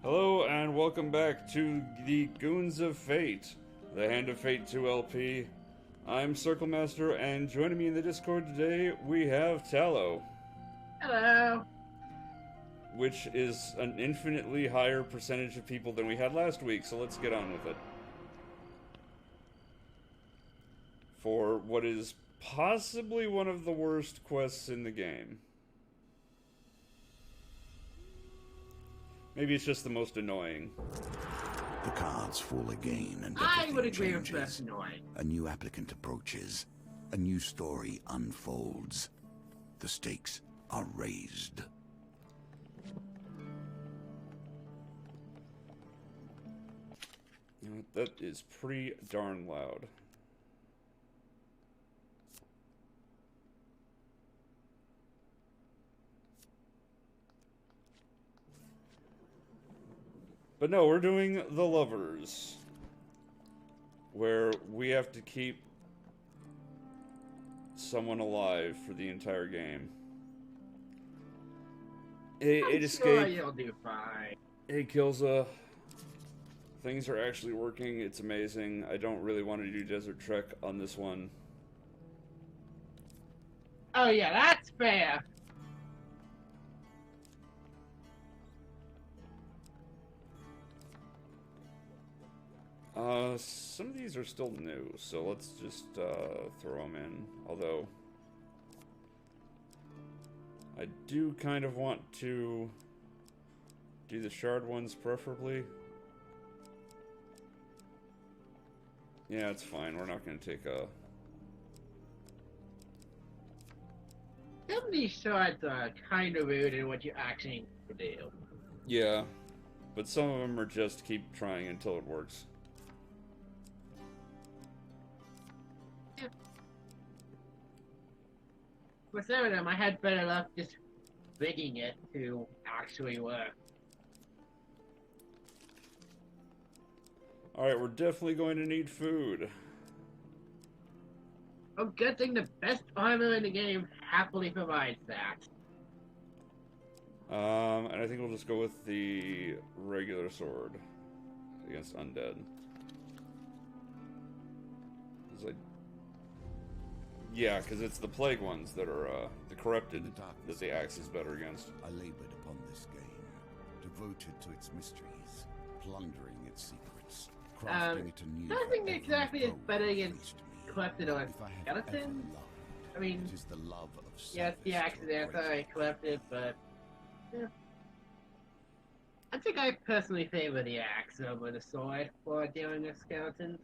Hello and welcome back to the Goons of Fate, the Hand of Fate 2 LP. I'm Circle Master, and joining me in the Discord today we have Tallow, Hello. which is an infinitely higher percentage of people than we had last week, so let's get on with it. For what is possibly one of the worst quests in the game. Maybe it's just the most annoying. The cards fall again and I would everything agree with changes. that's annoying. A new applicant approaches. A new story unfolds. The stakes are raised. You know, that is pretty darn loud. But no, we're doing The Lovers, where we have to keep someone alive for the entire game. Hey, I'm sure you'll do fine. Hey, Kilza. Things are actually working. It's amazing. I don't really want to do Desert Trek on this one. Oh yeah, that's fair. Some of these are still new, so let's just throw them in. Although, I do kind of want to do the shard ones preferably. Yeah, it's fine. We're not going to take a... Some of these shards are kind of rude in what you actually need to do. Yeah, but some of them are just keep trying until it works. For some of them, I had better luck just rigging it to actually work. Alright, we're definitely going to need food. Oh, good thing the best armor in the game happily provides that. And I think we'll just go with the regular sword against undead. Yeah, because it's the plague ones that are the corrupted that the axe is better against. I labored upon this game, devoted to its mysteries, plundering its secrets, crafting it anew. Nothing for exactly every is better foe that against faced me. corrupted or If I have ever skeleton. loved, I mean, it is the love of yes, the service axe to is a great anti-corrupted, but yeah. I think I personally favor the axe over the sword for dealing with skeletons.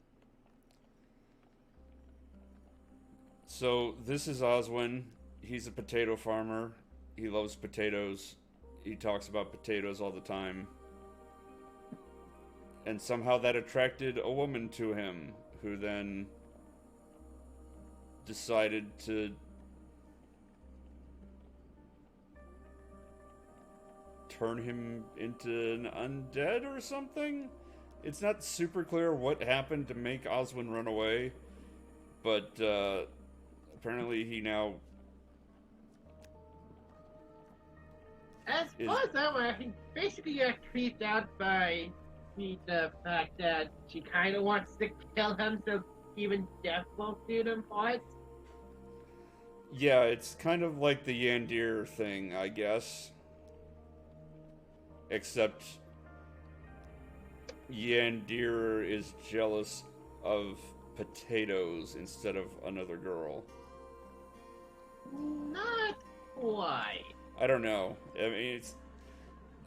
So this is Oswin. He's a potato farmer. He loves potatoes. He talks about potatoes all the time. And somehow that attracted a woman to him, who then decided to turn him into an undead or something? It's not super clear what happened to make Oswin run away, but apparently he now... As far as I'm aware, he basically got creeped out by the fact that she kind of wants to kill him, so even death won't do them parts. Yeah, it's kind of like the Yandir thing, I guess. Except Yandir is jealous of potatoes instead of another girl. Not quite. I don't know. I mean, it's...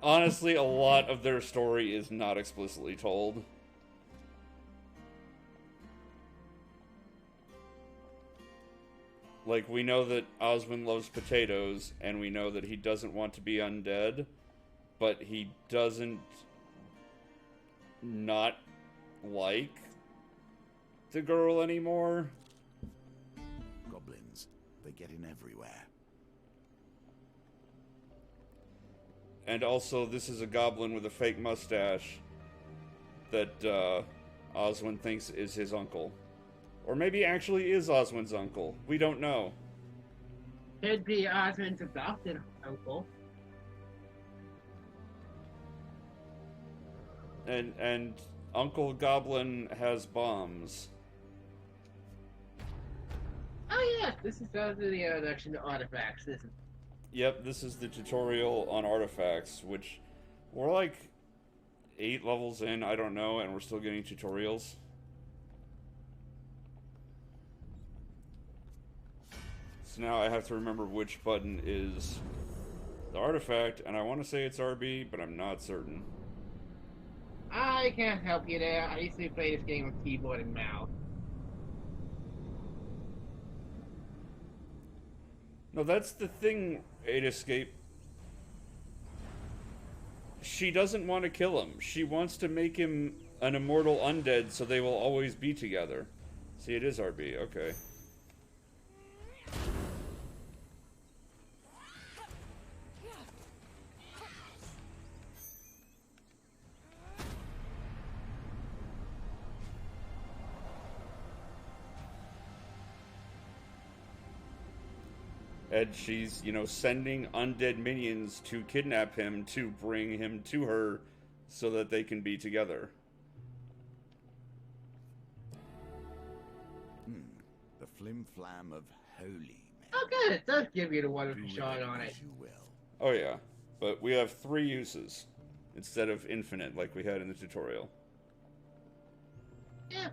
Honestly, a lot of their story is not explicitly told. Like, we know that Oswin loves potatoes, and we know that he doesn't want to be undead, but he doesn't not like the girl anymore. goblins. They get in everywhere. And also, this is a goblin with a fake mustache that Oswin thinks is his uncle. Or maybe actually is Oswin's uncle. We don't know. Could be Osmond's adopted uncle. And Uncle Goblin has bombs. Oh yeah, this is the introduction to artifacts. This is. Yep, this is the tutorial on artifacts, which we're like 8 levels in, I don't know, and we're still getting tutorials. So now I have to remember which button is the artifact, and I want to say it's RB, but I'm not certain. I can't help you there. I used to play this game with keyboard and mouse. No, that's the thing, 8 Escape. She doesn't want to kill him. She wants to make him an immortal undead so they will always be together. See, it is RB, okay. And she's, you know, sending undead minions to kidnap him to bring him to her so that they can be together. The flim-flam of holy men. Oh good, it does give you the wonderful Do shot with on as it. you will. Oh yeah, but we have 3 uses instead of infinite like we had in the tutorial. Yeah.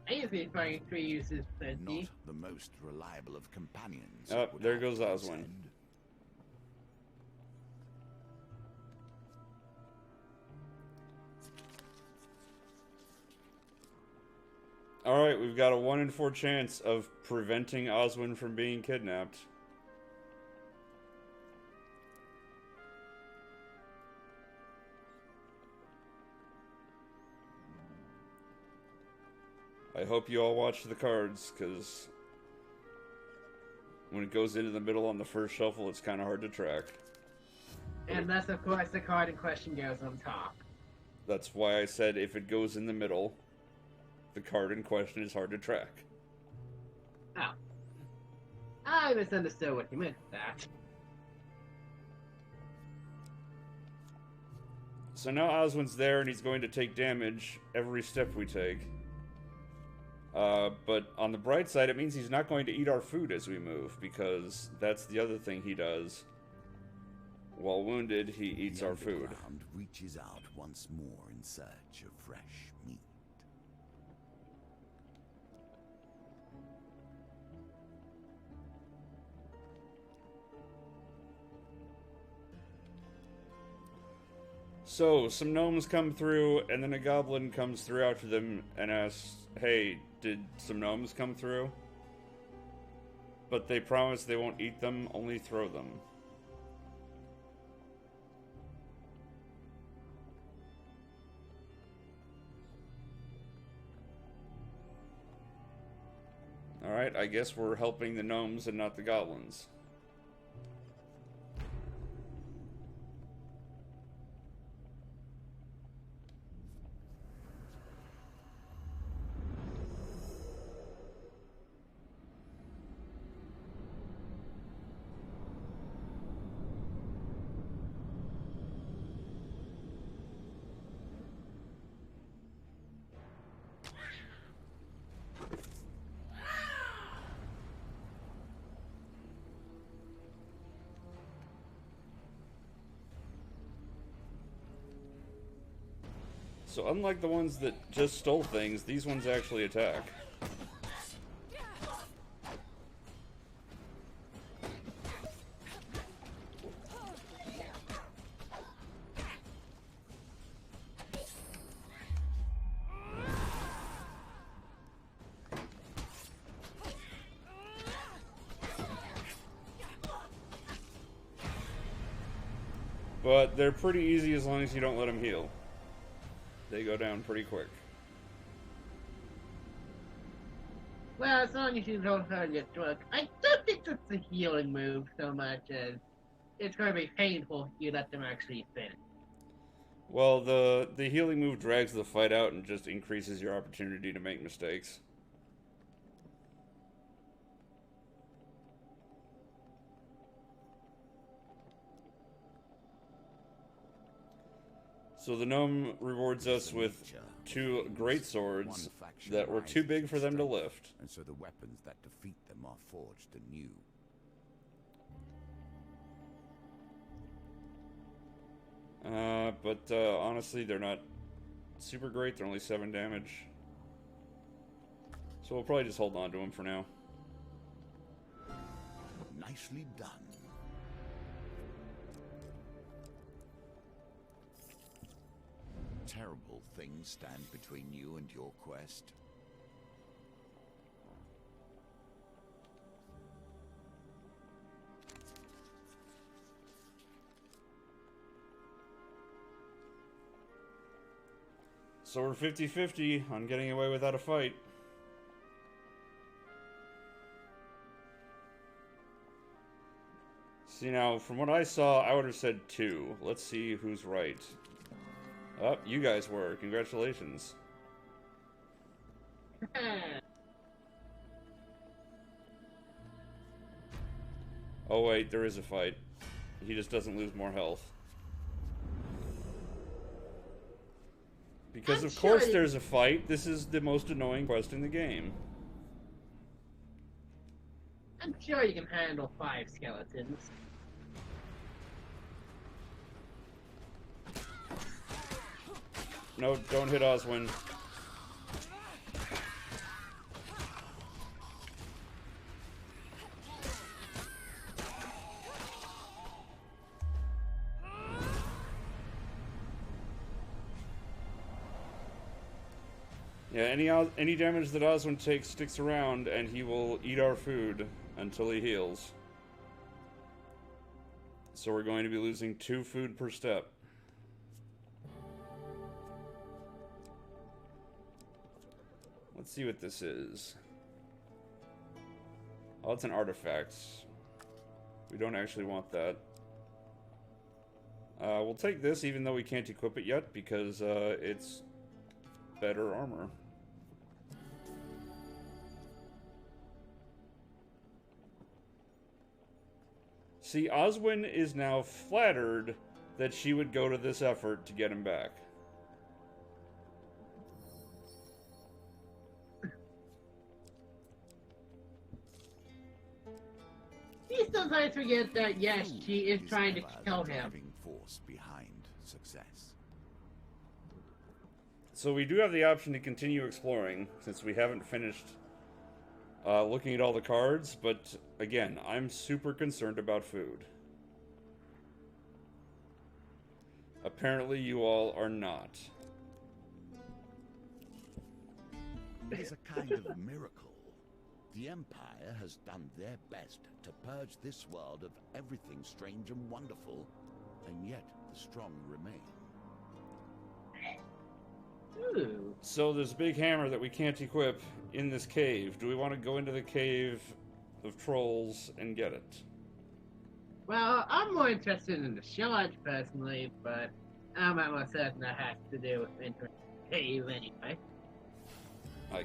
I usually find 3 uses Not plenty. the most reliable of companions. Oh, it would there have goes to Oswin. contend. Alright, we've got a 1 in 4 chance of preventing Oswin from being kidnapped. I hope you all watch the cards, because when it goes into the middle on the first shuffle, it's kind of hard to track. And that's of course the card in question goes on top. That's why I said if it goes in the middle, the card in question is hard to track. Oh. I misunderstood what you meant with that. So now Oswin's there and he's going to take damage every step we take. But on the bright side, it means he's not going to eat our food as we move, because that's the other thing he does. While wounded, he eats The our food. underground reaches out once more in search of fresh meat. So, some gnomes come through, and then a goblin comes through after them and asks, hey, did some gnomes come through? But they promise they won't eat them, only throw them. Alright, I guess we're helping the gnomes and not the goblins. So unlike the ones that just stole things, these ones actually attack. But they're pretty easy as long as you don't let them heal. They go down pretty quick. Well, as long as you don't hurt your drug, I don't think it's a healing move so much as it's going to be painful if you let them actually finish. Well, the healing move drags the fight out and just increases your opportunity to make mistakes. So the gnome rewards us with 2 great swords that were too big for them to lift. And so the weapons that defeat them are forged anew. But honestly, they're not super great. They're only 7 damage. So we'll probably just hold on to them for now. Nicely done. Terrible things stand between you and your quest. So we're 50-50 on getting away without a fight. See, now, from what I saw, I would have said 2. Let's see who's right. Oh, you guys were. Congratulations. Oh, wait, there is a fight. He just doesn't lose more health. Because of course there's a fight. This is the most annoying quest in the game. I'm sure you can handle 5 skeletons. No, don't hit Oswin. Yeah, any damage that Oswin takes sticks around, and he will eat our food until he heals. So we're going to be losing 2 food per step. Let's see what this is. Oh, it's an artifact. We don't actually want that. We'll take this even though we can't equip it yet because it's better armor. See, Oswin is now flattered that she would go to this effort to get him back. He sometimes forgets that, yes, she is trying to kill him. Driving force behind success. So we do have the option to continue exploring, since we haven't finished looking at all the cards, but again, I'm super concerned about food. Apparently you all are not. It is a kind of miracle. The Empire has done their best to purge this world of everything strange and wonderful, and yet the strong remain. Ooh. So there's a big hammer that we can't equip in this cave. Do we want to go into the cave of trolls and get it? Well, I'm more interested in the shard personally, but I'm almost certain that has to do with entering the cave anyway. I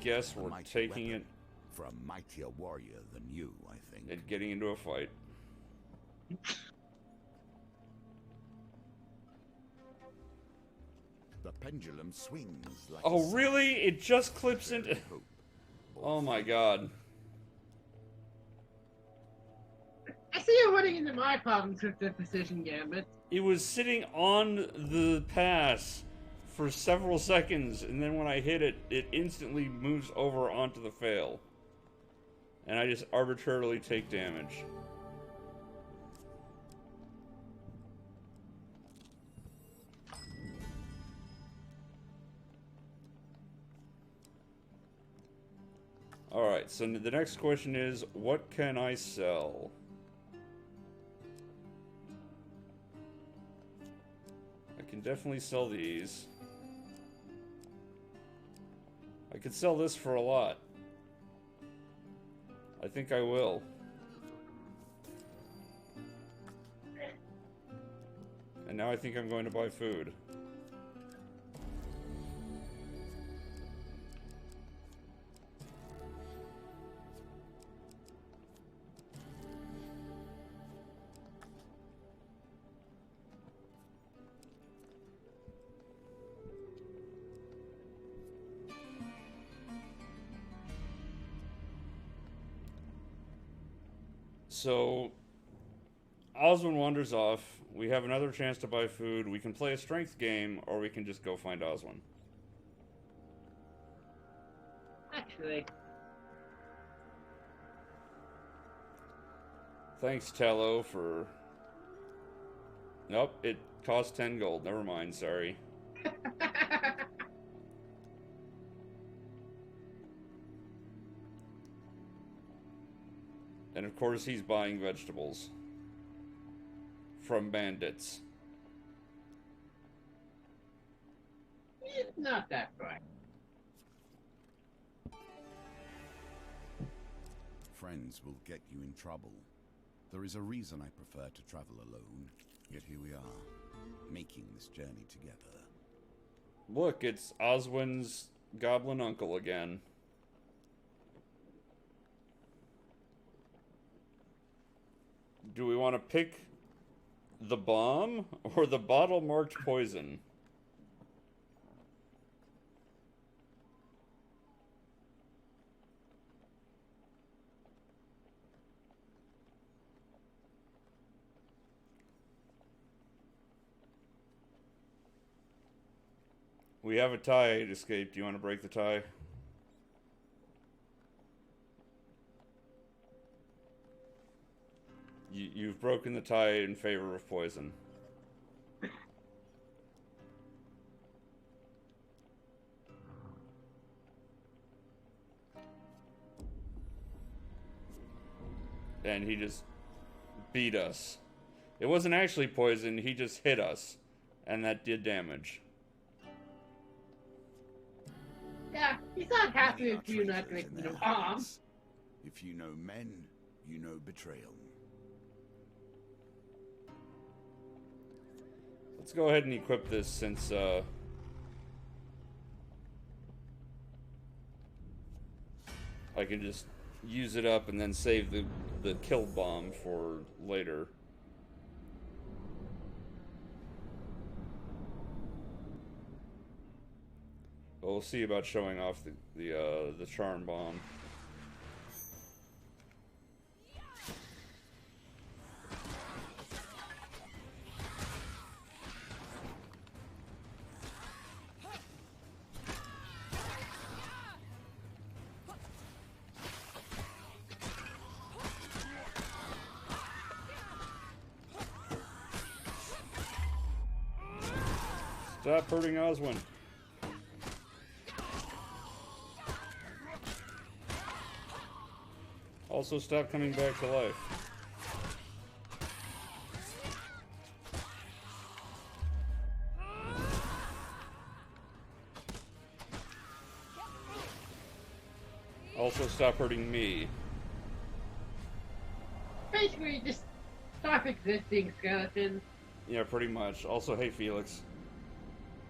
guess we're Mighty taking weapon it for a mightier warrior than you, I think. and getting into a fight. The pendulum swings like Oh, a really? It just clips into... hope. Oh my god. I see you running into my problems with the precision gambit. It was sitting on the pass for several seconds, and then when I hit it, it instantly moves over onto the fail. And I just arbitrarily take damage. Alright, so the next question is, what can I sell? I can definitely sell these. I could sell this for a lot. I think I will. And now I think I'm going to buy food. So, Oswin wanders off. We have another chance to buy food. We can play a strength game, or we can just go find Oswin. Actually, Thanks, Tello, for... Nope, it cost 10 gold. Never mind, sorry. And of course he's buying vegetables. From bandits. it's not that far. Friends will get you in trouble. There is a reason I prefer to travel alone, yet here we are, making this journey together. Look, it's Oswin's goblin uncle again. Do we want to pick the bomb or the bottle marked poison? We have a tie escape. Do you want to break the tie? You've broken the tie in favor of poison. And he just beat us. It wasn't actually poison, he just hit us. And that did damage. Yeah, he's not happy Many are with you not traitors making in him their harm. hearts. If you know men, you know betrayal. Let's go ahead and equip this since, I can just use it up and then save the kill bomb for later. But we'll see about showing off the charm bomb. Stop hurting Oswin. Also, stop coming back to life. Also, stop hurting me. Basically, just stop existing, skeletons. Yeah, pretty much. Also, hey, Felix.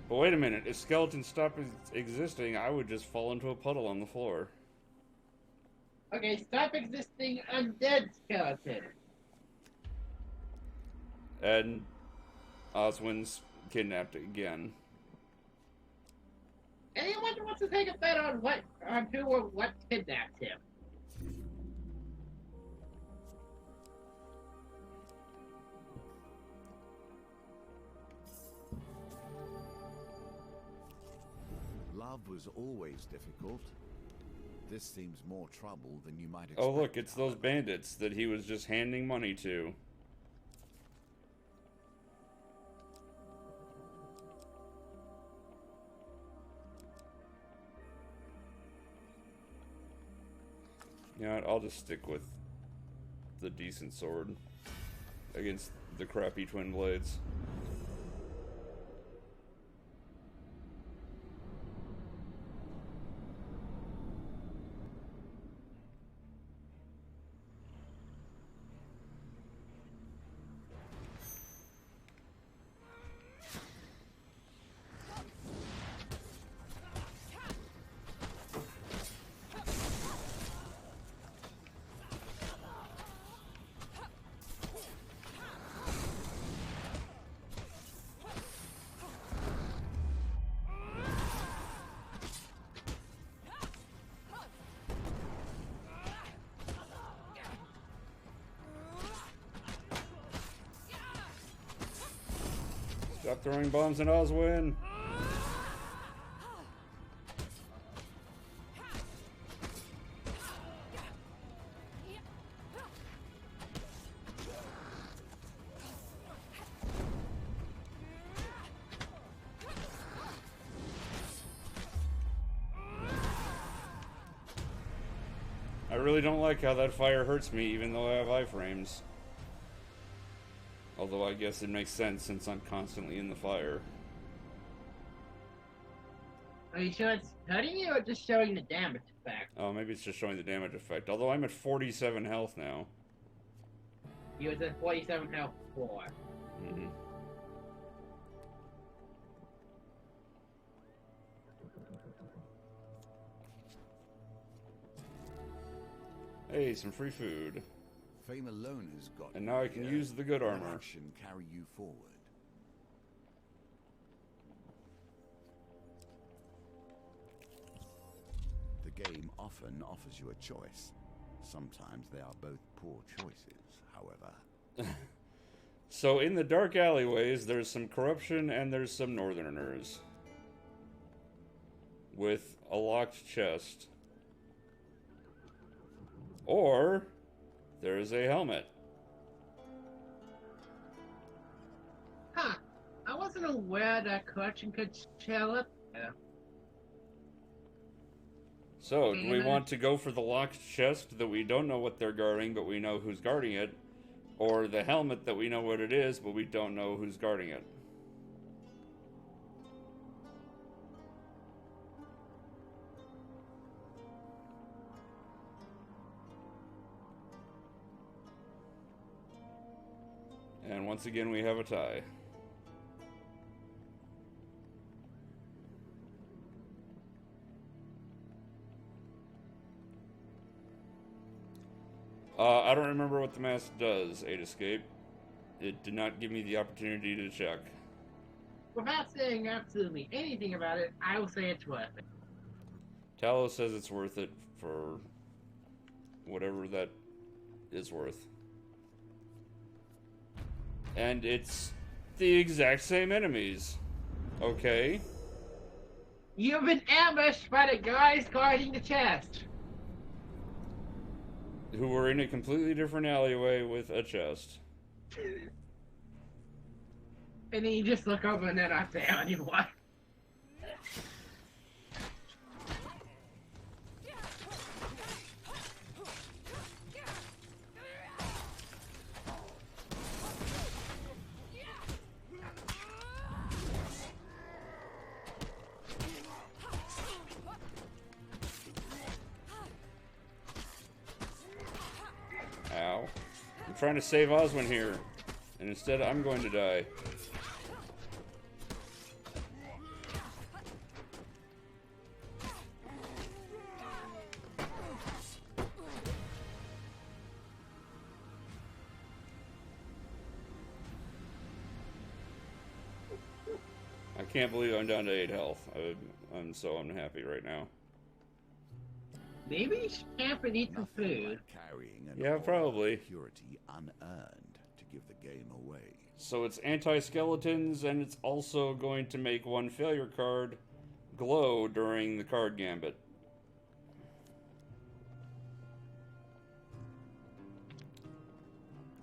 But wait a minute. If skeletons stop existing, I would just fall into a puddle on the floor. Okay, stop existing, undead skeleton. And Oswin's kidnapped again. Anyone wants to take a bet on who or what kidnapped him? Love was always difficult. This seems more trouble than you might expect. Oh, look, it's those however. bandits that he was just handing money to. You know what, I'll just stick with the decent sword against the crappy twin blades. Stop throwing bombs at Oswin. I really don't like how that fire hurts me, even though I have iframes. Although I guess it makes sense since I'm constantly in the fire. Are you sure it's hurting you or just showing the damage effect? Oh, maybe it's just showing the damage effect. Although I'm at 47 health now. You was at 47 health before. Mm-hmm. Hey, some free food. Fame alone has got And now I can use the good armor. action carry you forward. The game often offers you a choice. Sometimes they are both poor choices, however. So in the dark alleyways, there's some corruption and there's some northerners. With a locked chest. Or there's a helmet. Huh. I wasn't aware that corruption could show up there. So, do we want to go for the locked chest that we don't know what they're guarding, but we know who's guarding it? Or the helmet that we know what it is, but we don't know who's guarding it? And once again, we have a tie. I don't remember what the mask does, 8 Escape. It did not give me the opportunity to check. Without saying absolutely anything about it, I will say it's worth it. Talos says it's worth it for whatever that is worth. And it's the exact same enemies. Okay. You've been ambushed by the guys guarding the chest. Who were in a completely different alleyway with a chest. And then you just look over and they're not there anymore. Ow. I'm trying to save Oswin here. And instead I'm going to die. I can't believe I'm down to 8 health. I'm so unhappy right now. Maybe you should camp and eat some Nothing food. like carrying an Yeah, aura of probably. purity unearned to give the game away. So it's anti-skeletons, and it's also going to make one failure card glow during the card gambit.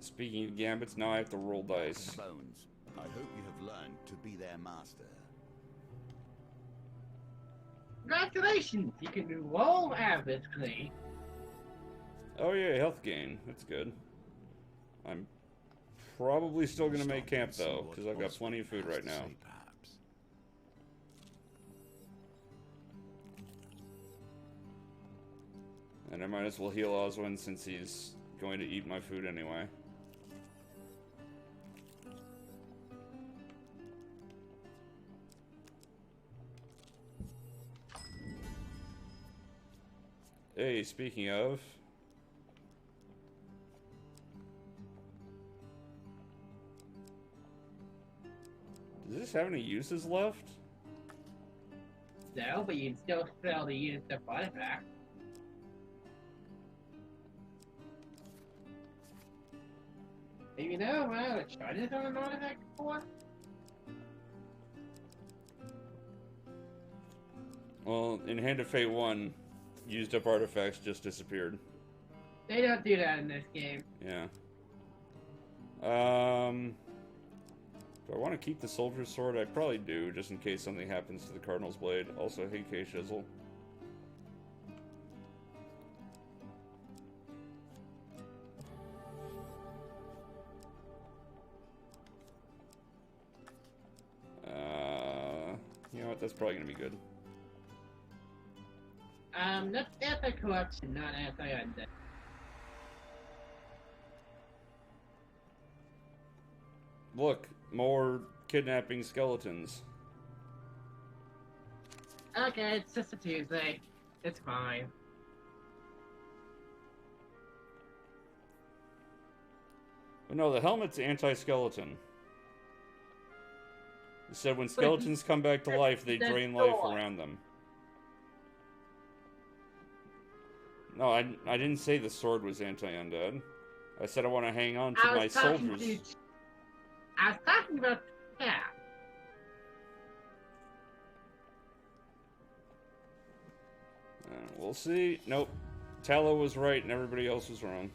Speaking of gambits, now I have to roll dice. Bones, I hope you have learned to be their master. Congratulations! You can roll averagely. Oh yeah, health gain. That's good. I'm probably still going to make camp, though, because I've got plenty of food right now. And I might as well heal Oswin since he's going to eat my food anyway. Hey, speaking of... Does this have any uses left? No, but you can still sell the units of artifact. Maybe no, wow, China's on an artifact before? Well, in Hand of Fate 1, used up artifacts just disappeared. They don't do that in this game. Yeah. Do I want to keep the Soldier's Sword? I probably do, just in case something happens to the Cardinal's Blade. Also, hey, K-Shizzle. You know what? That's probably going to be good. That's anti-corruption, not anti-undead. Look, more kidnapping skeletons. Okay, it's just a Tuesday. It's fine. But no, the helmet's anti-skeleton. It said when skeletons come back to life, they drain life around them. No, I didn't say the sword was anti-undead. I said I want to hang on to my soldiers. I was talking about the cat. We'll see. Nope. Tallow was right and everybody else was wrong.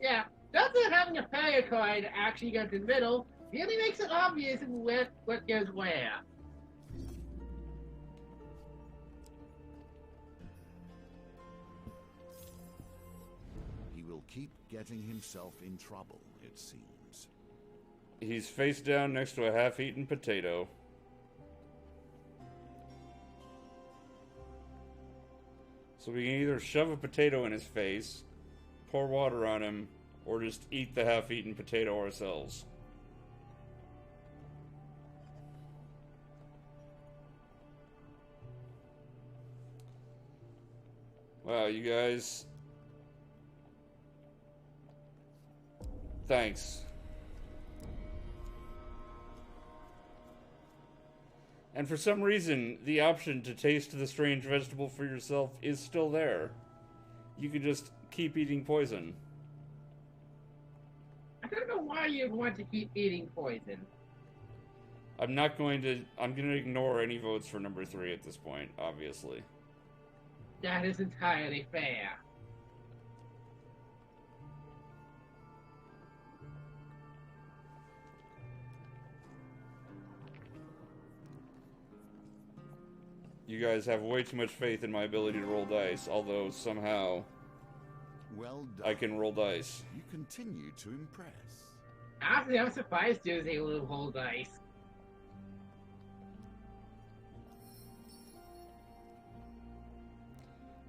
Yeah, doesn't having a failure card actually goes in the middle really makes it obvious what goes where. He will keep getting himself in trouble, it seems. He's face down next to a half-eaten potato. So we can either shove a potato in his face, pour water on him, or just eat the half-eaten potato ourselves. Wow, you guys. Thanks. And for some reason, the option to taste the strange vegetable for yourself is still there. You could just keep eating poison. I don't know why you'd want to keep eating poison. I'm going to ignore any votes for number 3 at this point, obviously. That is entirely fair. You guys have way too much faith in my ability to roll dice, although somehow Well done. I can roll dice. You continue to impress. Honestly, I'm surprised you was able to hold dice.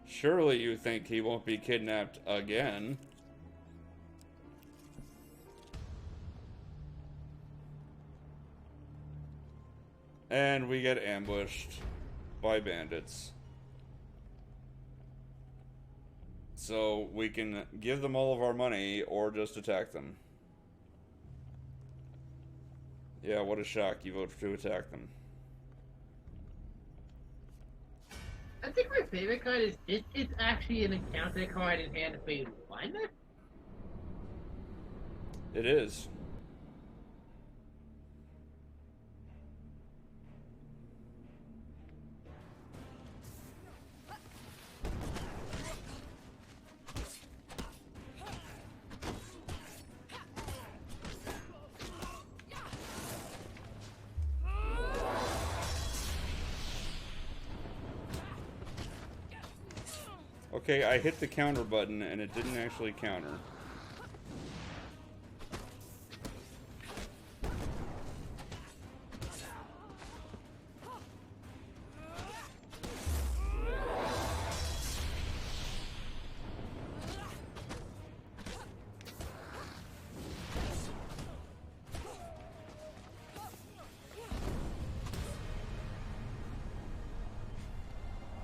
Surely you think he won't be kidnapped again. And we get ambushed by bandits. So we can give them all of our money or just attack them. Yeah, what a shock. You vote to attack them. I think my favorite card is it's actually an encounter card in Hand of Fate 1. It is. Okay, I hit the counter button and it didn't actually counter.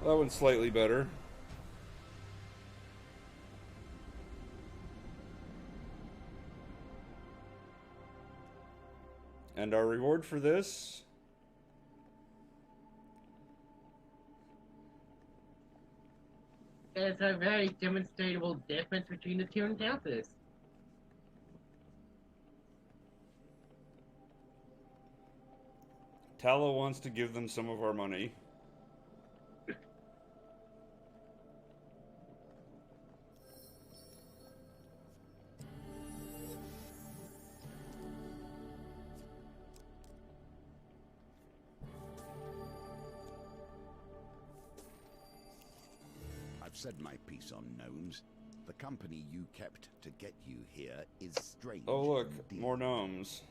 That one's slightly better. And our reward for this? There's a very demonstrable difference between the two encounters. Tallow wants to give them some of our money. I've said my piece on gnomes. The company you kept to get you here is strange. Oh look, indeed. more gnomes.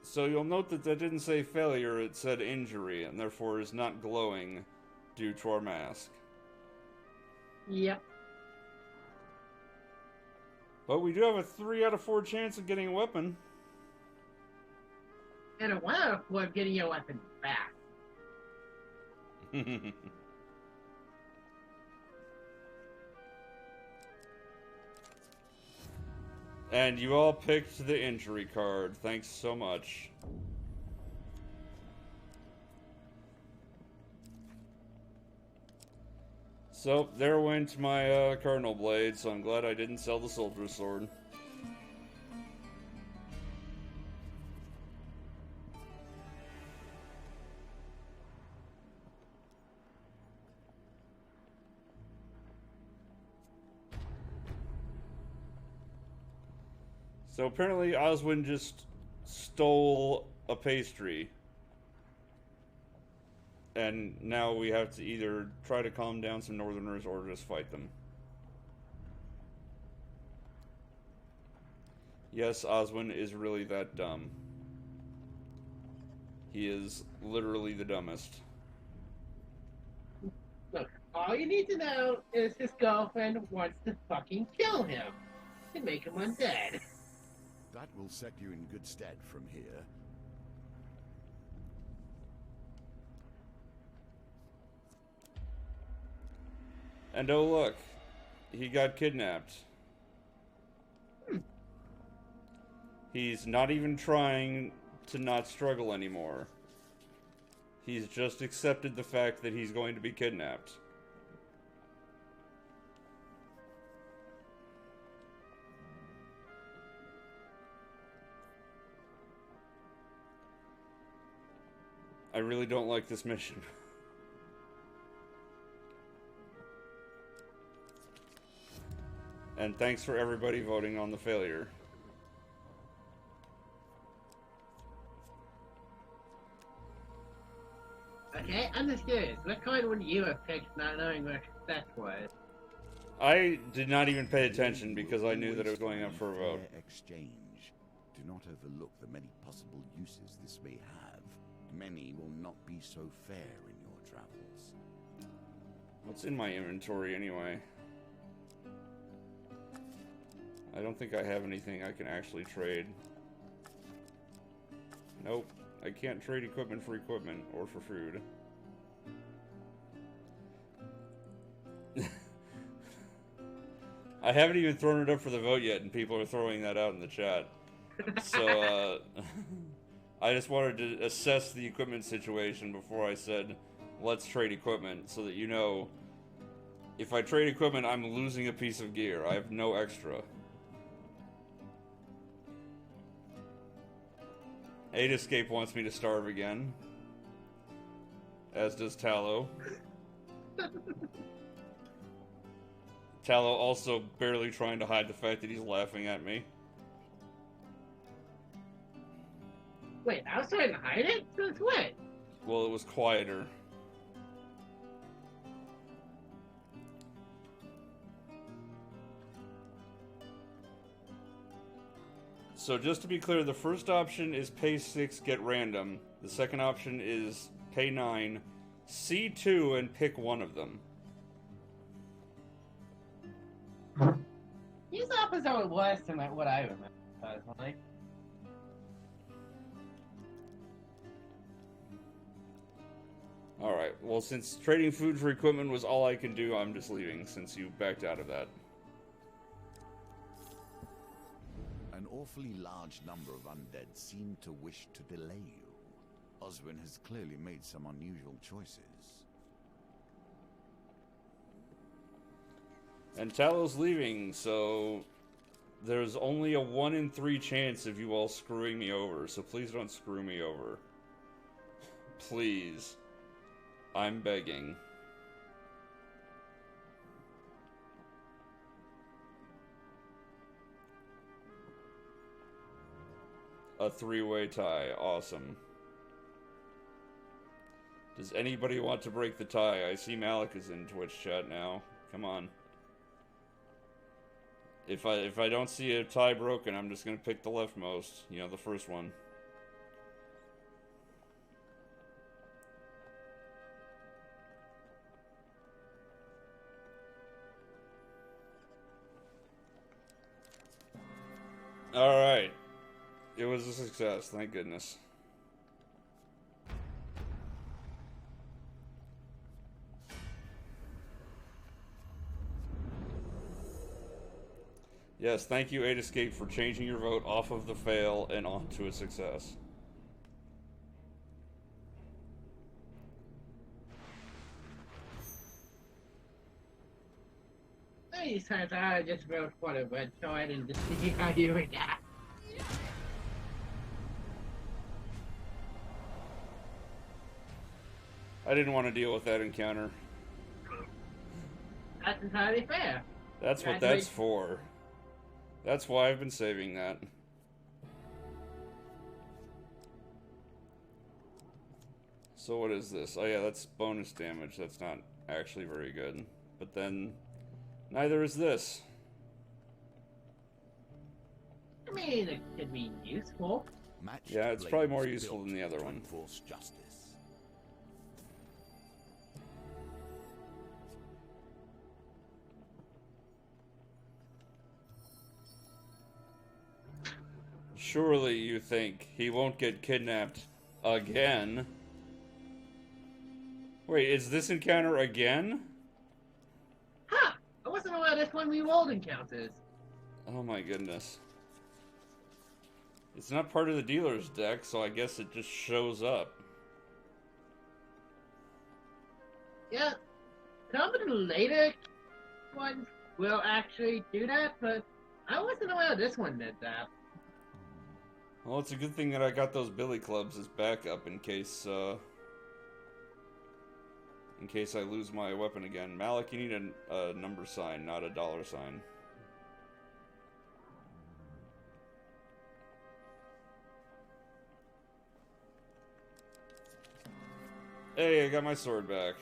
So you'll note that didn't say failure, it said injury, and therefore is not glowing due to our mask. Yep. But we do have a 3 out of 4 chance of getting a weapon. And a 1 out of 4 of getting your weapon back. And you all picked the injury card. Thanks so much. So, there went my Cardinal Blade, so I'm glad I didn't sell the Soldier's Sword. So apparently Oswin just stole a pastry. And now we have to either try to calm down some northerners or just fight them. Yes, Oswin is really that dumb. He is literally the dumbest. Look, all you need to know is his girlfriend wants to fucking kill him. To make him undead. That will set you in good stead from here. And oh look, he got kidnapped. He's not even trying to not struggle anymore. He's just accepted the fact that he's going to be kidnapped. I really don't like this mission. And thanks for everybody voting on the failure. Okay, I'm just curious. What kind would you have picked not knowing what success was? I did not even pay attention because I knew that it was going up for a vote. Fair exchange. Do not overlook the many possible uses this may have. Many will not be so fair in your travels. What's in my inventory anyway? I don't think I have anything I can actually trade. Nope. I can't trade equipment for equipment or for food. I haven't even thrown it up for the vote yet, and people are throwing that out in the chat. So, I just wanted to assess the equipment situation before I said, let's trade equipment, so that you know, if I trade equipment, I'm losing a piece of gear. I have no extra. 8 Escape wants me to starve again. As does Tallow. Tallow also barely trying to hide the fact that he's laughing at me. Wait, I was trying to hide it? Since when? Well, it was quieter. So just to be clear, the first option is pay 6, get random. The second option is pay 9, see 2, and pick one of them. These offers are worse than what I remember, personally. Alright, well since trading food for equipment was all I can do, I'm just leaving since you backed out of that. An awfully large number of undead seem to wish to delay you. Oswin has clearly made some unusual choices. And Talos leaving, so there's only a 1 in 3 chance of you all screwing me over, so please don't screw me over. Please. I'm begging. A 3-way tie. Awesome. Does anybody want to break the tie? I see Malik is in Twitch chat now. Come on. If I don't see a tie broken, I'm just gonna pick the leftmost. You know, the first one. Alright. It was a success, thank goodness. Yes, thank you, 8 Escape, for changing your vote off of the fail and onto a success. These times I just wrote for the red so I didn't just see how you react. I didn't want to deal with that encounter. That's entirely fair. That's what that's for. That's why I've been saving that. So what is this? Oh yeah, that's bonus damage. That's not actually very good. But then, neither is this. I mean, it could be useful. Yeah, it's probably more useful than the other one. Enforce justice. Surely you think he won't get kidnapped again? Wait, is this encounter again? Huh! I wasn't aware this one re-rolled encounters. Oh my goodness. It's not part of the dealer's deck, so I guess it just shows up. Yeah, some of the later ones will actually do that, but I wasn't aware this one did that. Well, it's a good thing that I got those billy clubs as backup in case I lose my weapon again. Malik, you need a number sign, not a dollar sign. Hey, I got my sword back.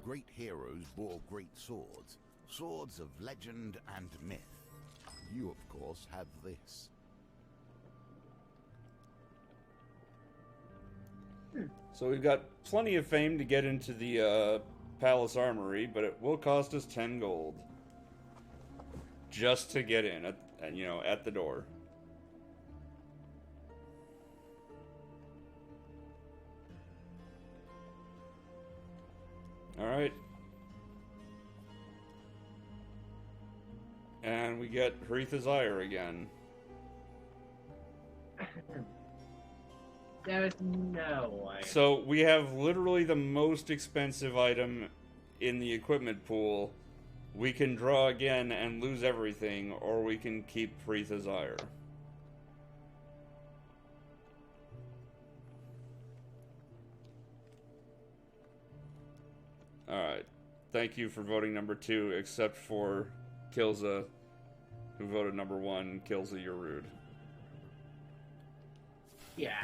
Great heroes bore great swords, swords of legend and myth. You, of course, have this. So we've got plenty of fame to get into the palace armory, but it will cost us 10 gold. Just to get in, at the door. Alright. And we get Haritha's Ire again. There's no way. So we have literally the most expensive item in the equipment pool. We can draw again and lose everything, or we can keep Haritha's Ire. Alright. Thank you for voting number 2, except for Kilza, who voted number 1. Kilza, you're rude. Yeah.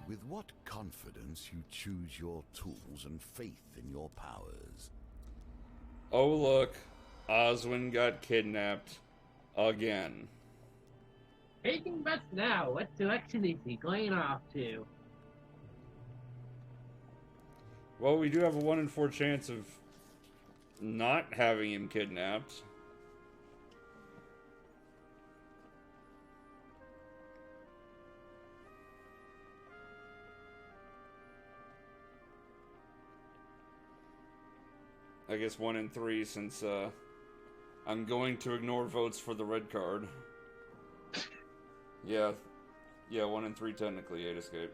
With what confidence you choose your tools and faith in your powers. Oh look, Oswin got kidnapped again. Taking bets now. What direction is he going off to? Well, we do have a 1 in 4 chance of not having him kidnapped. I guess 1 in 3 since I'm going to ignore votes for the red card. Yeah, 1 in 3 technically, 8 escape.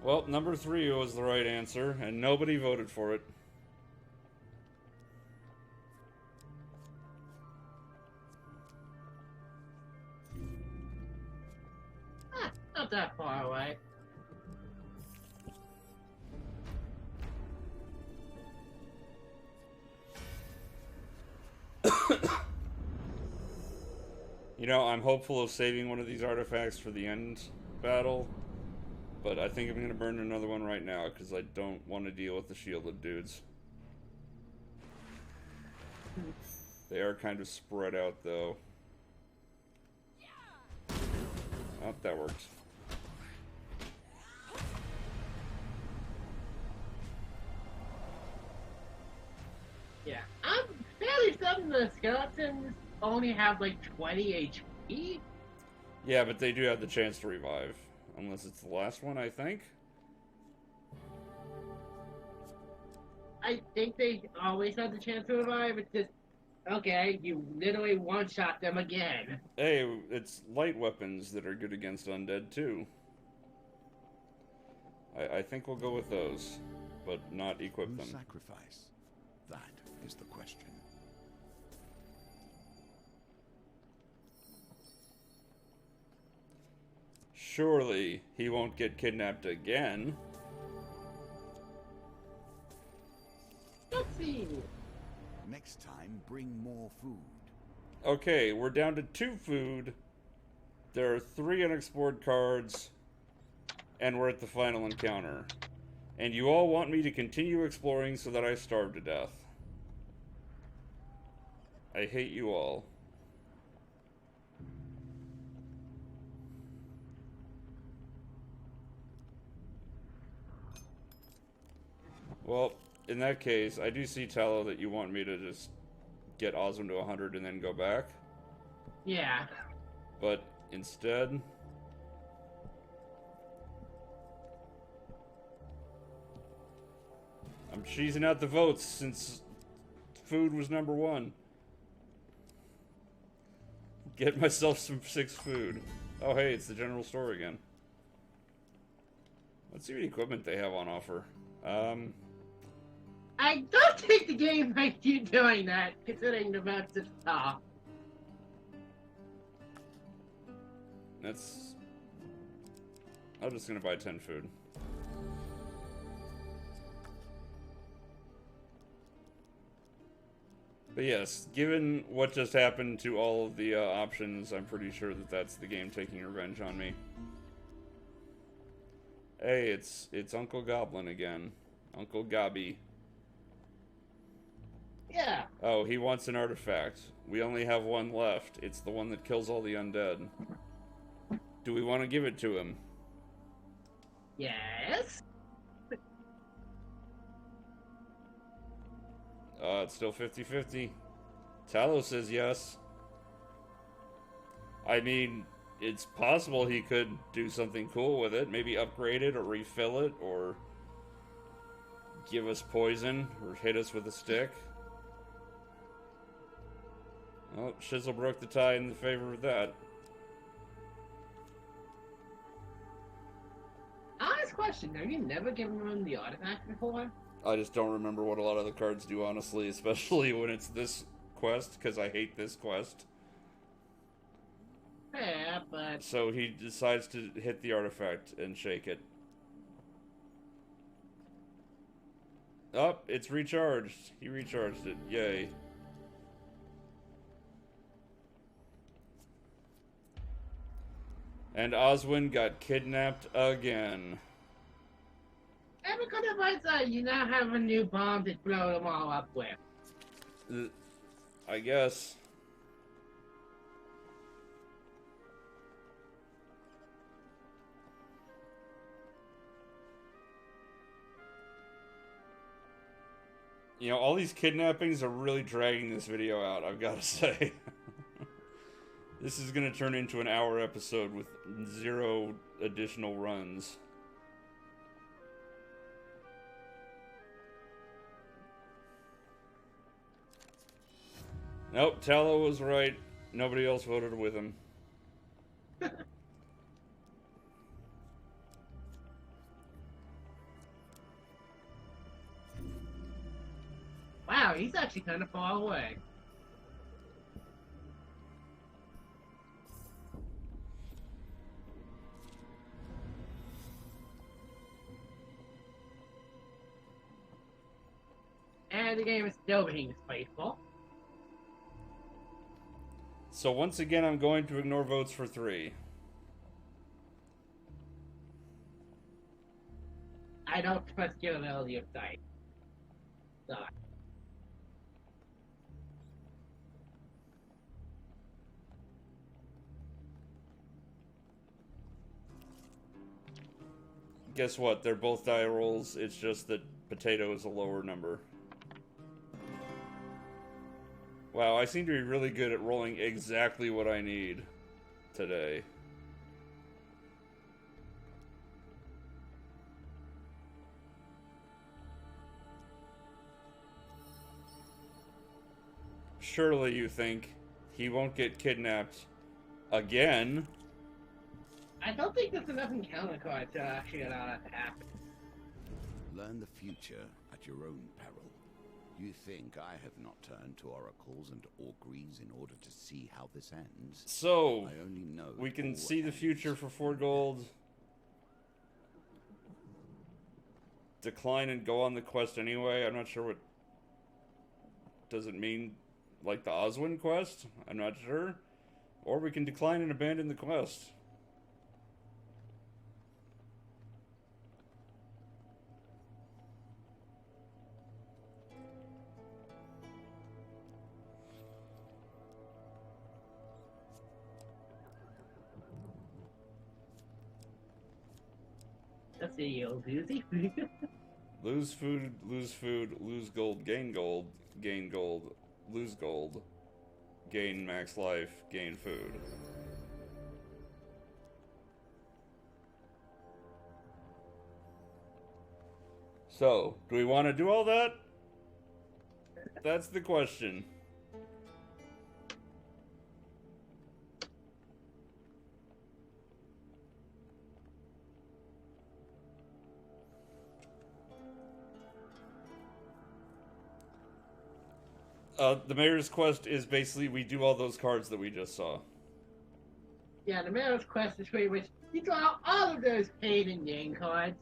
Well, number 3 was the right answer, and nobody voted for it. Not that far away. You know, I'm hopeful of saving one of these artifacts for the end battle, but I think I'm going to burn another one right now because I don't want to deal with the shielded dudes. They are kind of spread out, though. Oh, that worked. Yeah, I'm fairly certain the skeletons only have like 20 HP. Yeah, but they do have the chance to revive. Unless it's the last one, I think. I think they always have the chance to revive. It's just, okay, you literally one-shot them again. Hey, it's light weapons that are good against undead, too. I think we'll go with those, but not equip Who them. sacrifice? That is the question. Surely he won't get kidnapped again. Let's see. Next time, bring more food. Okay, we're down to 2 food. There are 3 unexplored cards. And we're at the final encounter. And you all want me to continue exploring so that I starve to death. I hate you all. Well, in that case, I do see, Tallow, that you want me to just get Osmond to 100 and then go back. Yeah. But instead... I'm cheesing out the votes since food was number 1. Get myself some 6 food. Oh hey, it's the general store again. Let's see what equipment they have on offer. I don't think the game makes you doing that, considering the map's at the top. That's... I'm just gonna buy 10 food. But yes, given what just happened to all of the options, I'm pretty sure that that's the game taking revenge on me. Hey, it's Uncle Goblin again. Uncle Gobby. Yeah. Oh, he wants an artifact. We only have one left. It's the one that kills all the undead. Do we want to give it to him? Yes. It's still 50-50. Talos says yes. I mean, it's possible he could do something cool with it. Maybe upgrade it or refill it or give us poison or hit us with a stick. Well, Shizzle broke the tie in the favor of that. Honest question, have you never given him the artifact before? I just don't remember what a lot of the cards do, honestly, especially when it's this quest, because I hate this quest. Yeah, but... So he decides to hit the artifact and shake it. Oh, it's recharged. He recharged it. Yay. And Oswin got kidnapped again. And because of hindsight, you now have a new bomb to blow them all up with. I guess. You know, all these kidnappings are really dragging this video out, I've got to say. This is going to turn into an hour episode with 0 additional runs. Nope, Tallow was right. Nobody else voted with him. He's actually kind of far away. And the game is still being despicable. So once again, I'm going to ignore votes for 3. I don't trust your ability of sight. So. Guess what? They're both die rolls. It's just that potato is a lower number. Wow, I seem to be really good at rolling exactly what I need today. Surely you think he won't get kidnapped again? I don't think there's enough encounter cards to actually allow that to happen. Learn the future at your own peril. You think I have not turned to oracles and auguries in order to see how this ends? So, I only know we can all see the ends. future for 4 gold. Decline and go on the quest anyway. I'm not sure what... Does it mean, like, the Oswin quest? I'm not sure. Or we can decline and abandon the quest. Let's see, you'll doozy. Lose food, lose gold, gain gold, lose gold, gain max life, gain food. So, do we want to do all that? That's the question. The mayor's quest is basically we do all those cards that we just saw. Yeah, the mayor's quest is pretty much you draw all of those paid and gain cards.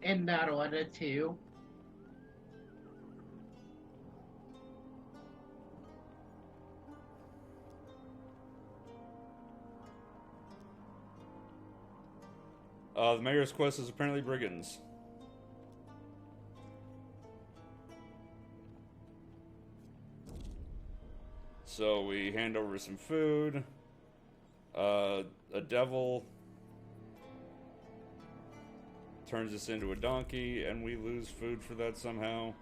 In that order, too. The mayor's quest is apparently brigands. So we hand over some food, a devil turns us into a donkey, and we lose food for that somehow.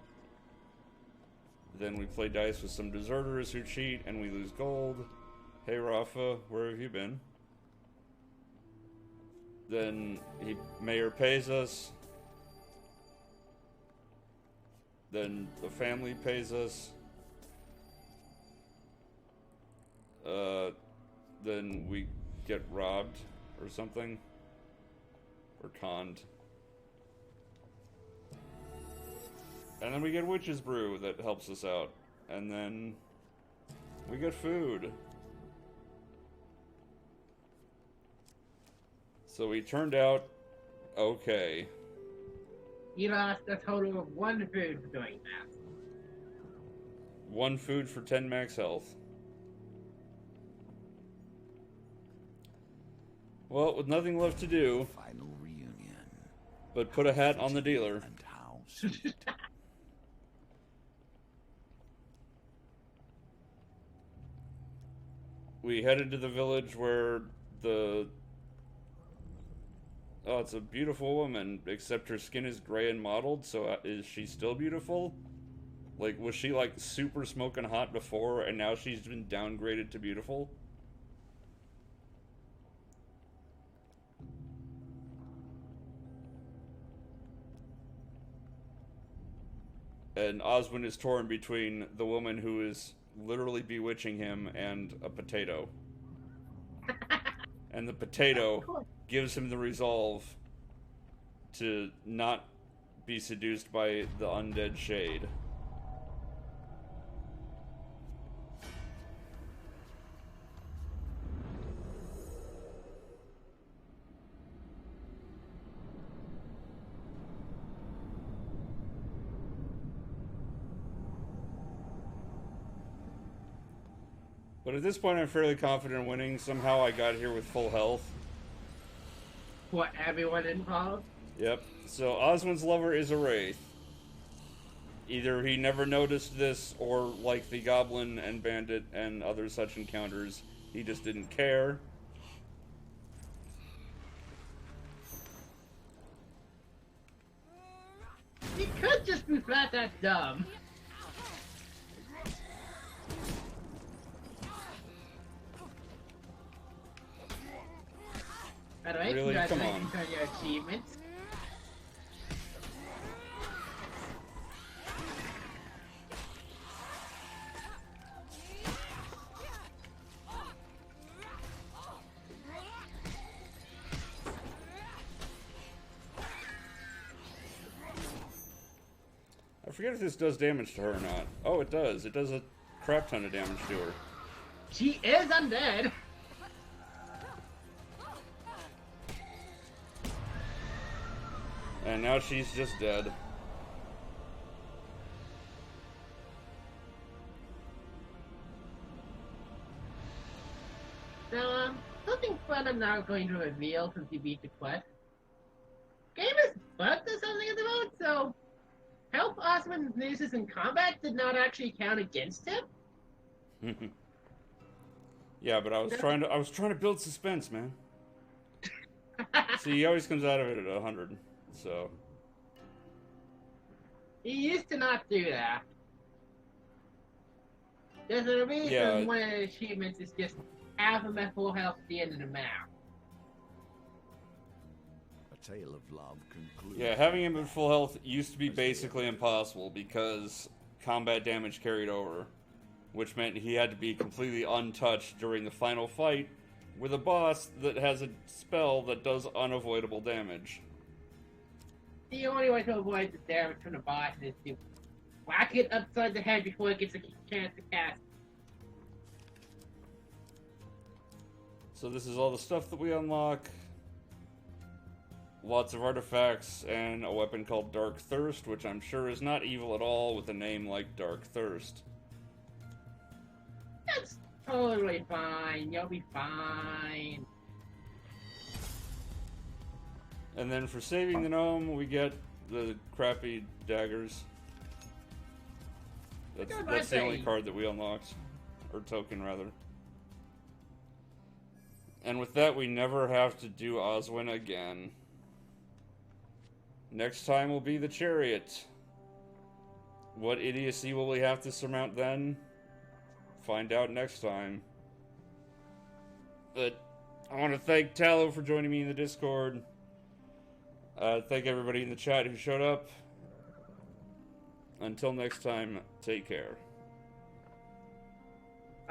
Then we play dice with some deserters who cheat, and we lose gold. Hey Rafa, where have you been? Then mayor pays us. Then the family pays us. Then we get robbed or something. Or conned. And then we get witch's brew that helps us out. And then we get food. So we turned out okay. You lost a total of 1 food for doing that. 1 food for 10 max health. Well, with nothing left to do, Final reunion. but put a hat on the dealer. And how sweet. We headed to the village where the... Oh, it's a beautiful woman, except her skin is gray and mottled, so is she still beautiful? Like, was she, like, super smoking hot before, and now she's been downgraded to beautiful? And Oswin is torn between the woman who is literally bewitching him and a potato. And the potato gives him the resolve to not be seduced by the undead shade. But at this point, I'm fairly confident in winning. Somehow I got here with full health. For everyone involved? Yep. So Oswin's lover is a wraith. Either he never noticed this, or like the goblin and bandit and other such encounters, he just didn't care. He could just be flat that dumb. By the way, Really? Come on. congratulations on your achievements. I forget if this does damage to her or not. Oh, it does. It does a crap ton of damage to her. She is undead. And now she's just dead. So, something fun I'm not going to reveal since you beat the quest. Game is bugged or something at the moment, so help Osman loses in combat did not actually count against him. Yeah, but I was trying to build suspense, man. See, he always comes out of it at 100, so. He used to not do that. There's a reason one of the achievements is just half of my full health at the end of the map. A tale of love concludes. Yeah, having him at full health used to be basically impossible because combat damage carried over, which meant he had to be completely untouched during the final fight with a boss that has a spell that does unavoidable damage. The only way to avoid the damage from the boss is to whack it upside the head before it gets a chance to cast. So this is all the stuff that we unlock. Lots of artifacts and a weapon called Dark Thirst, which I'm sure is not evil at all with a name like Dark Thirst. That's totally fine. You'll be fine. And then for saving the gnome, we get the crappy daggers. That's the only card that we unlocked. Or token, rather. And with that, we never have to do Oswin again. Next time will be the chariot. What idiocy will we have to surmount then? Find out next time. But I want to thank Tallow for joining me in the Discord. Thank everybody in the chat who showed up. Until next time, take care.